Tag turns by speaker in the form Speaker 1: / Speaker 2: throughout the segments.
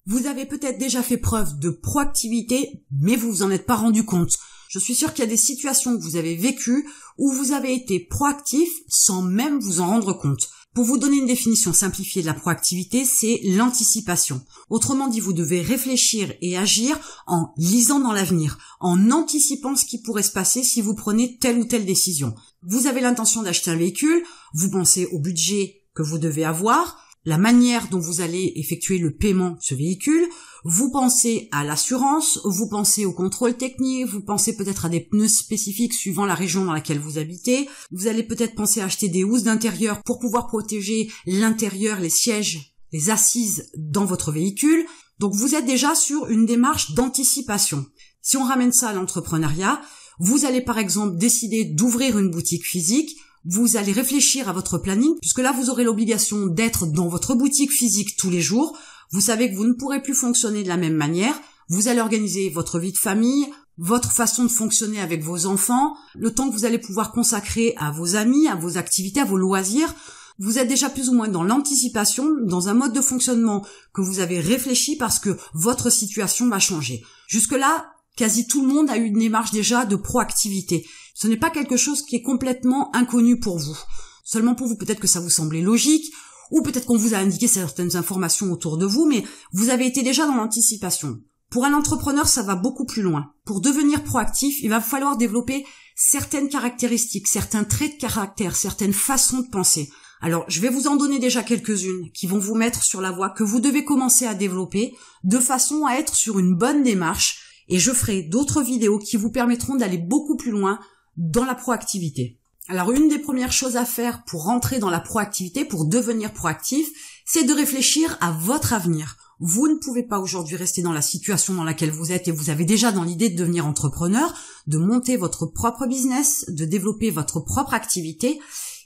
Speaker 1: Vous avez peut-être déjà fait preuve de proactivité, mais vous vous en êtes pas rendu compte. Je suis sûre qu'il y a des situations que vous avez vécues où vous avez été proactif sans même vous en rendre compte. Pour vous donner une définition simplifiée de la proactivité, c'est l'anticipation. Autrement dit, vous devez réfléchir et agir en lisant dans l'avenir, en anticipant ce qui pourrait se passer si vous prenez telle ou telle décision. Vous avez l'intention d'acheter un véhicule, vous pensez au budget que vous devez avoir, la manière dont vous allez effectuer le paiement de ce véhicule, vous pensez à l'assurance, vous pensez au contrôle technique, vous pensez peut-être à des pneus spécifiques suivant la région dans laquelle vous habitez, vous allez peut-être penser à acheter des housses d'intérieur pour pouvoir protéger l'intérieur, les sièges, les assises dans votre véhicule. Donc vous êtes déjà sur une démarche d'anticipation. Si on ramène ça à l'entrepreneuriat, vous allez par exemple décider d'ouvrir une boutique physique. Vous allez réfléchir à votre planning, puisque là, vous aurez l'obligation d'être dans votre boutique physique tous les jours. Vous savez que vous ne pourrez plus fonctionner de la même manière. Vous allez organiser votre vie de famille, votre façon de fonctionner avec vos enfants, le temps que vous allez pouvoir consacrer à vos amis, à vos activités, à vos loisirs. Vous êtes déjà plus ou moins dans l'anticipation, dans un mode de fonctionnement que vous avez réfléchi parce que votre situation va changer. Jusque-là, quasi tout le monde a eu une démarche déjà de proactivité. Ce n'est pas quelque chose qui est complètement inconnu pour vous. Seulement pour vous, peut-être que ça vous semblait logique, ou peut-être qu'on vous a indiqué certaines informations autour de vous, mais vous avez été déjà dans l'anticipation. Pour un entrepreneur, ça va beaucoup plus loin. Pour devenir proactif, il va falloir développer certaines caractéristiques, certains traits de caractère, certaines façons de penser. Alors, je vais vous en donner déjà quelques-unes qui vont vous mettre sur la voie que vous devez commencer à développer de façon à être sur une bonne démarche. Et je ferai d'autres vidéos qui vous permettront d'aller beaucoup plus loin dans la proactivité. Alors, une des premières choses à faire pour rentrer dans la proactivité, pour devenir proactif, c'est de réfléchir à votre avenir. Vous ne pouvez pas aujourd'hui rester dans la situation dans laquelle vous êtes et vous avez déjà dans l'idée de devenir entrepreneur, de monter votre propre business, de développer votre propre activité.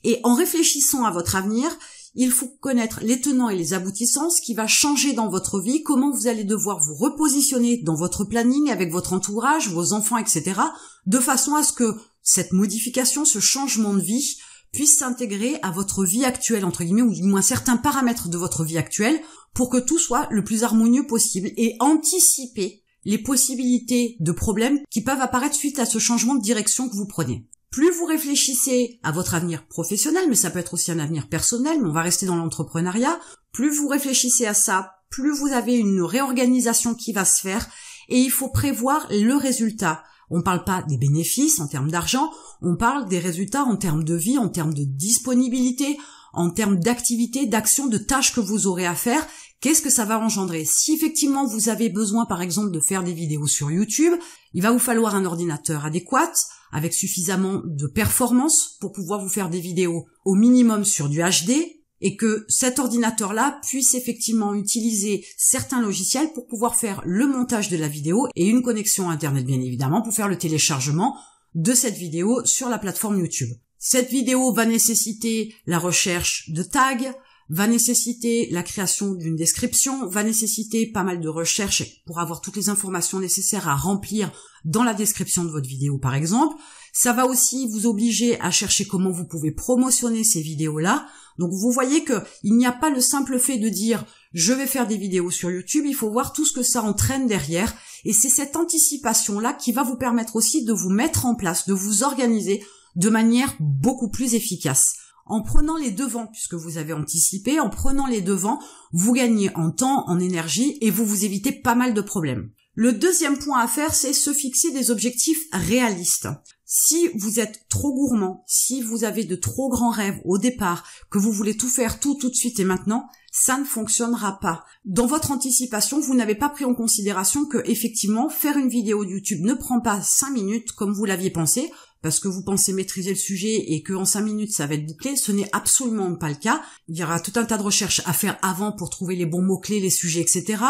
Speaker 1: Et en réfléchissant à votre avenir, il faut connaître les tenants et les aboutissants, ce qui va changer dans votre vie, comment vous allez devoir vous repositionner dans votre planning avec votre entourage, vos enfants, etc., de façon à ce que cette modification, ce changement de vie puisse s'intégrer à votre vie actuelle, entre guillemets, ou du moins certains paramètres de votre vie actuelle, pour que tout soit le plus harmonieux possible et anticiper les possibilités de problèmes qui peuvent apparaître suite à ce changement de direction que vous prenez. Plus vous réfléchissez à votre avenir professionnel, mais ça peut être aussi un avenir personnel, mais on va rester dans l'entrepreneuriat, plus vous réfléchissez à ça, plus vous avez une réorganisation qui va se faire, et il faut prévoir le résultat. On ne parle pas des bénéfices en termes d'argent, on parle des résultats en termes de vie, en termes de disponibilité, en termes d'activité, d'action, de tâches que vous aurez à faire. Qu'est-ce que ça va engendrer? Si effectivement vous avez besoin par exemple de faire des vidéos sur YouTube, il va vous falloir un ordinateur adéquat, avec suffisamment de performance pour pouvoir vous faire des vidéos au minimum sur du HD, et que cet ordinateur-là puisse effectivement utiliser certains logiciels pour pouvoir faire le montage de la vidéo et une connexion Internet bien évidemment pour faire le téléchargement de cette vidéo sur la plateforme YouTube. Cette vidéo va nécessiter la recherche de tags, va nécessiter la création d'une description, va nécessiter pas mal de recherches pour avoir toutes les informations nécessaires à remplir dans la description de votre vidéo par exemple. Ça va aussi vous obliger à chercher comment vous pouvez promotionner ces vidéos-là. Donc vous voyez que il n'y a pas le simple fait de dire je vais faire des vidéos sur YouTube, il faut voir tout ce que ça entraîne derrière. Et c'est cette anticipation-là qui va vous permettre aussi de vous mettre en place, de vous organiser de manière beaucoup plus efficace. En prenant les devants, puisque vous avez anticipé, en prenant les devants, vous gagnez en temps, en énergie et vous vous évitez pas mal de problèmes. Le deuxième point à faire, c'est se fixer des objectifs réalistes. Si vous êtes trop gourmand, si vous avez de trop grands rêves au départ, que vous voulez tout faire tout de suite et maintenant, ça ne fonctionnera pas. Dans votre anticipation, vous n'avez pas pris en considération que, effectivement, faire une vidéo YouTube ne prend pas 5 minutes comme vous l'aviez pensé, parce que vous pensez maîtriser le sujet et qu'en 5 minutes ça va être bouclé. Ce n'est absolument pas le cas. Il y aura tout un tas de recherches à faire avant pour trouver les bons mots-clés, les sujets, etc.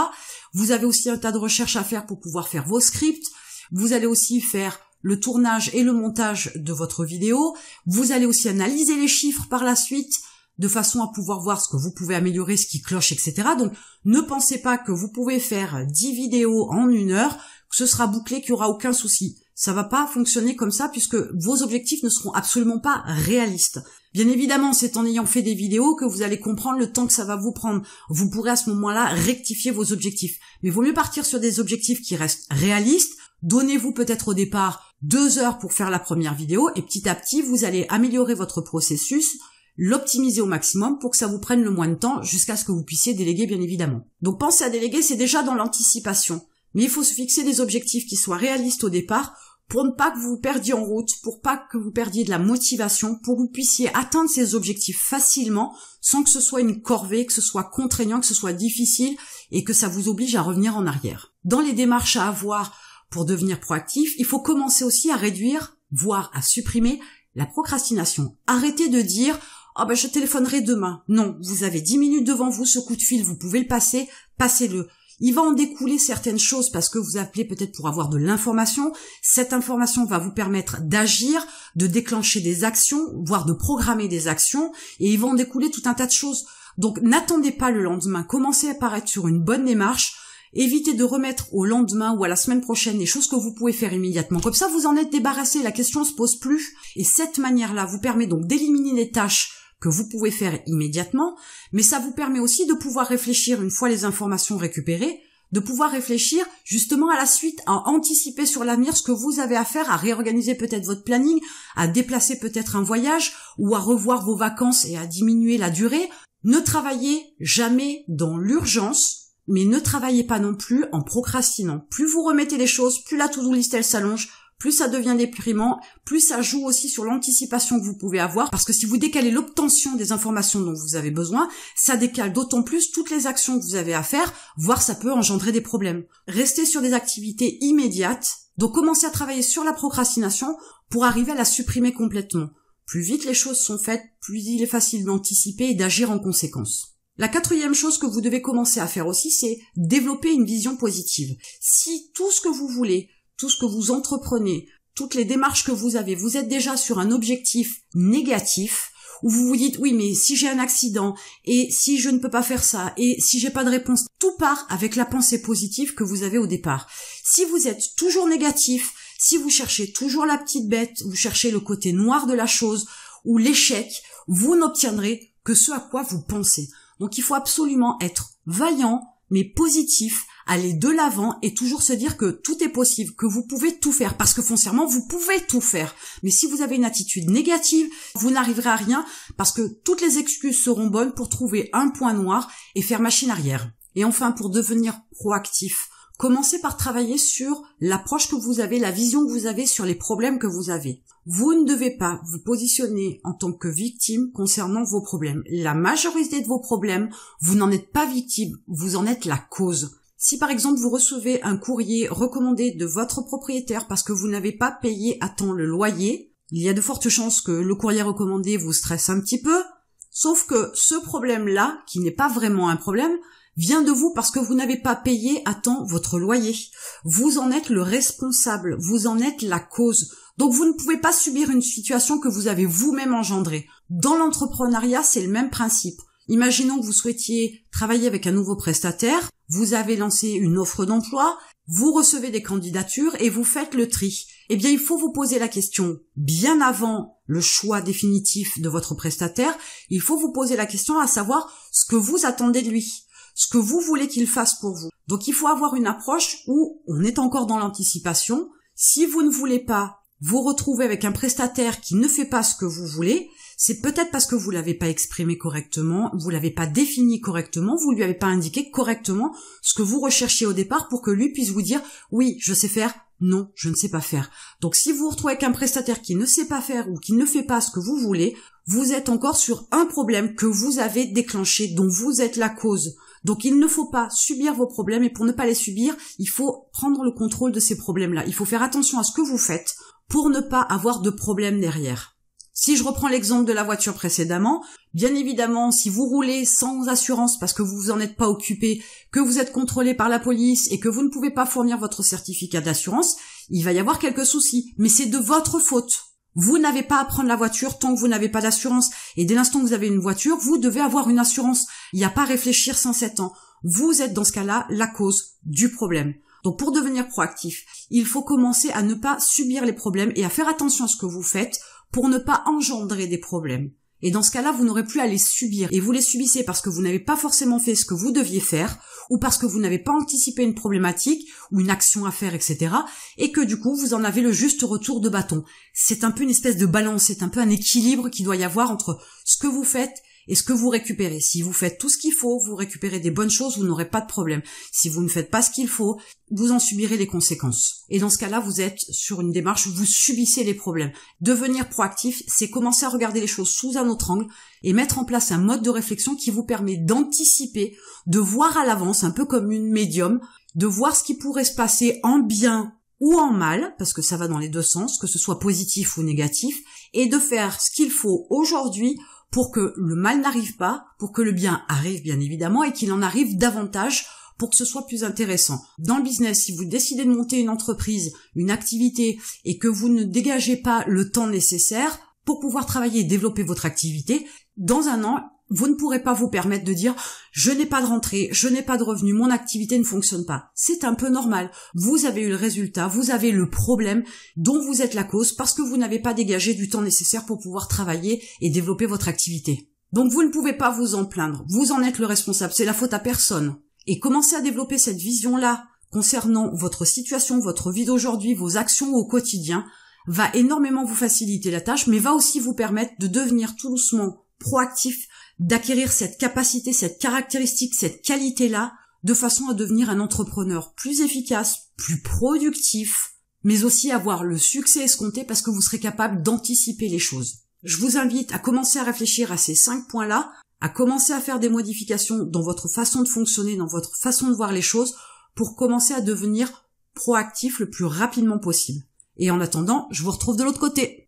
Speaker 1: Vous avez aussi un tas de recherches à faire pour pouvoir faire vos scripts. Vous allez aussi faire le tournage et le montage de votre vidéo. Vous allez aussi analyser les chiffres par la suite, de façon à pouvoir voir ce que vous pouvez améliorer, ce qui cloche, etc. Donc, ne pensez pas que vous pouvez faire 10 vidéos en 1 heure, que ce sera bouclé, qu'il n'y aura aucun souci. Ça va pas fonctionner comme ça puisque vos objectifs ne seront absolument pas réalistes. Bien évidemment, c'est en ayant fait des vidéos que vous allez comprendre le temps que ça va vous prendre. Vous pourrez à ce moment-là rectifier vos objectifs. Mais il vaut mieux partir sur des objectifs qui restent réalistes. Donnez-vous peut-être au départ 2 heures pour faire la première vidéo et petit à petit, vous allez améliorer votre processus, l'optimiser au maximum pour que ça vous prenne le moins de temps jusqu'à ce que vous puissiez déléguer bien évidemment. Donc pensez à déléguer, c'est déjà dans l'anticipation. Mais il faut se fixer des objectifs qui soient réalistes au départ pour ne pas que vous vous perdiez en route, pour pas que vous perdiez de la motivation, pour que vous puissiez atteindre ces objectifs facilement sans que ce soit une corvée, que ce soit contraignant, que ce soit difficile et que ça vous oblige à revenir en arrière. Dans les démarches à avoir pour devenir proactif, il faut commencer aussi à réduire, voire à supprimer la procrastination. Arrêtez de dire « Ah ben je téléphonerai demain ». Non, vous avez 10 minutes devant vous, ce coup de fil, vous pouvez le passer, passez-le. Il va en découler certaines choses parce que vous appelez peut-être pour avoir de l'information. Cette information va vous permettre d'agir, de déclencher des actions, voire de programmer des actions, et il va en découler tout un tas de choses. Donc n'attendez pas le lendemain, commencez par être sur une bonne démarche, évitez de remettre au lendemain ou à la semaine prochaine les choses que vous pouvez faire immédiatement. Comme ça, vous en êtes débarrassé, la question ne se pose plus. Et cette manière-là vous permet donc d'éliminer les tâches que vous pouvez faire immédiatement, mais ça vous permet aussi de pouvoir réfléchir une fois les informations récupérées, de pouvoir réfléchir justement à la suite, à anticiper sur l'avenir ce que vous avez à faire, à réorganiser peut-être votre planning, à déplacer peut-être un voyage ou à revoir vos vacances et à diminuer la durée. Ne travaillez jamais dans l'urgence, mais ne travaillez pas non plus en procrastinant. Plus vous remettez les choses, plus la to-do list elle s'allonge, plus ça devient déprimant, plus ça joue aussi sur l'anticipation que vous pouvez avoir, parce que si vous décalez l'obtention des informations dont vous avez besoin, ça décale d'autant plus toutes les actions que vous avez à faire, voire ça peut engendrer des problèmes. Restez sur des activités immédiates, donc commencez à travailler sur la procrastination pour arriver à la supprimer complètement. Plus vite les choses sont faites, plus il est facile d'anticiper et d'agir en conséquence. La 4e chose que vous devez commencer à faire aussi, c'est développer une vision positive. Si tout ce que vous voulez, tout ce que vous entreprenez, toutes les démarches que vous avez, vous êtes déjà sur un objectif négatif, où vous vous dites, oui, mais si j'ai un accident, et si je ne peux pas faire ça, et si j'ai pas de réponse, tout part avec la pensée positive que vous avez au départ. Si vous êtes toujours négatif, si vous cherchez toujours la petite bête, vous cherchez le côté noir de la chose, ou l'échec, vous n'obtiendrez que ce à quoi vous pensez. Donc il faut absolument être vaillant, mais positif, aller de l'avant et toujours se dire que tout est possible, que vous pouvez tout faire, parce que foncièrement, vous pouvez tout faire. Mais si vous avez une attitude négative, vous n'arriverez à rien, parce que toutes les excuses seront bonnes pour trouver un point noir et faire machine arrière. Et enfin, pour devenir proactif, commencez par travailler sur l'approche que vous avez, la vision que vous avez sur les problèmes que vous avez. Vous ne devez pas vous positionner en tant que victime concernant vos problèmes. La majorité de vos problèmes, vous n'en êtes pas victime, vous en êtes la cause. Si par exemple vous recevez un courrier recommandé de votre propriétaire parce que vous n'avez pas payé à temps le loyer, il y a de fortes chances que le courrier recommandé vous stresse un petit peu, sauf que ce problème-là, qui n'est pas vraiment un problème, vient de vous parce que vous n'avez pas payé à temps votre loyer. Vous en êtes le responsable, vous en êtes la cause. Donc vous ne pouvez pas subir une situation que vous avez vous-même engendrée. Dans l'entrepreneuriat, c'est le même principe. Imaginons que vous souhaitiez travailler avec un nouveau prestataire, vous avez lancé une offre d'emploi, vous recevez des candidatures et vous faites le tri. Eh bien, il faut vous poser la question bien avant le choix définitif de votre prestataire, il faut vous poser la question à savoir ce que vous attendez de lui, ce que vous voulez qu'il fasse pour vous. Donc, il faut avoir une approche où on est encore dans l'anticipation. Si vous ne voulez pas vous retrouver avec un prestataire qui ne fait pas ce que vous voulez, c'est peut-être parce que vous l'avez pas exprimé correctement, vous l'avez pas défini correctement, vous lui avez pas indiqué correctement ce que vous recherchiez au départ pour que lui puisse vous dire « oui, je sais faire », « non, je ne sais pas faire ». Donc si vous vous retrouvez avec un prestataire qui ne sait pas faire ou qui ne fait pas ce que vous voulez, vous êtes encore sur un problème que vous avez déclenché, dont vous êtes la cause. Donc il ne faut pas subir vos problèmes et pour ne pas les subir, il faut prendre le contrôle de ces problèmes-là. Il faut faire attention à ce que vous faites pour ne pas avoir de problème derrière. Si je reprends l'exemple de la voiture précédemment, bien évidemment, si vous roulez sans assurance parce que vous vous en êtes pas occupé, que vous êtes contrôlé par la police et que vous ne pouvez pas fournir votre certificat d'assurance, il va y avoir quelques soucis. Mais c'est de votre faute. Vous n'avez pas à prendre la voiture tant que vous n'avez pas d'assurance. Et dès l'instant que vous avez une voiture, vous devez avoir une assurance. Il n'y a pas à réfléchir 107 ans. Vous êtes dans ce cas-là la cause du problème. Donc pour devenir proactif, il faut commencer à ne pas subir les problèmes et à faire attention à ce que vous faites pour ne pas engendrer des problèmes. Et dans ce cas-là, vous n'aurez plus à les subir. Et vous les subissez parce que vous n'avez pas forcément fait ce que vous deviez faire, ou parce que vous n'avez pas anticipé une problématique, ou une action à faire, etc. Et que du coup, vous en avez le juste retour de bâton. C'est un peu une espèce de balance, c'est un peu un équilibre qu'il doit y avoir entre ce que vous faites et ce que vous récupérez. Si vous faites tout ce qu'il faut, vous récupérez des bonnes choses, vous n'aurez pas de problème. Si vous ne faites pas ce qu'il faut, vous en subirez les conséquences. Et dans ce cas-là, vous êtes sur une démarche où vous subissez les problèmes. Devenir proactif, c'est commencer à regarder les choses sous un autre angle et mettre en place un mode de réflexion qui vous permet d'anticiper, de voir à l'avance, un peu comme une médium, de voir ce qui pourrait se passer en bien ou en mal, parce que ça va dans les deux sens, que ce soit positif ou négatif, et de faire ce qu'il faut aujourd'hui pour que le mal n'arrive pas, pour que le bien arrive bien évidemment, et qu'il en arrive davantage pour que ce soit plus intéressant. Dans le business, si vous décidez de monter une entreprise, une activité, et que vous ne dégagez pas le temps nécessaire pour pouvoir travailler et développer votre activité, dans un an, vous ne pourrez pas vous permettre de dire « je n'ai pas de rentrée, je n'ai pas de revenus, mon activité ne fonctionne pas ». C'est un peu normal. Vous avez eu le résultat, vous avez le problème dont vous êtes la cause parce que vous n'avez pas dégagé du temps nécessaire pour pouvoir travailler et développer votre activité. Donc vous ne pouvez pas vous en plaindre, vous en êtes le responsable, c'est la faute à personne. Et commencez à développer cette vision-là concernant votre situation, votre vie d'aujourd'hui, vos actions au quotidien, va énormément vous faciliter la tâche, mais va aussi vous permettre de devenir tout doucement proactif, d'acquérir cette capacité, cette caractéristique, cette qualité-là, de façon à devenir un entrepreneur plus efficace, plus productif, mais aussi avoir le succès escompté parce que vous serez capable d'anticiper les choses. Je vous invite à commencer à réfléchir à ces 5 points-là, à commencer à faire des modifications dans votre façon de fonctionner, dans votre façon de voir les choses, pour commencer à devenir proactif le plus rapidement possible. Et en attendant, je vous retrouve de l'autre côté.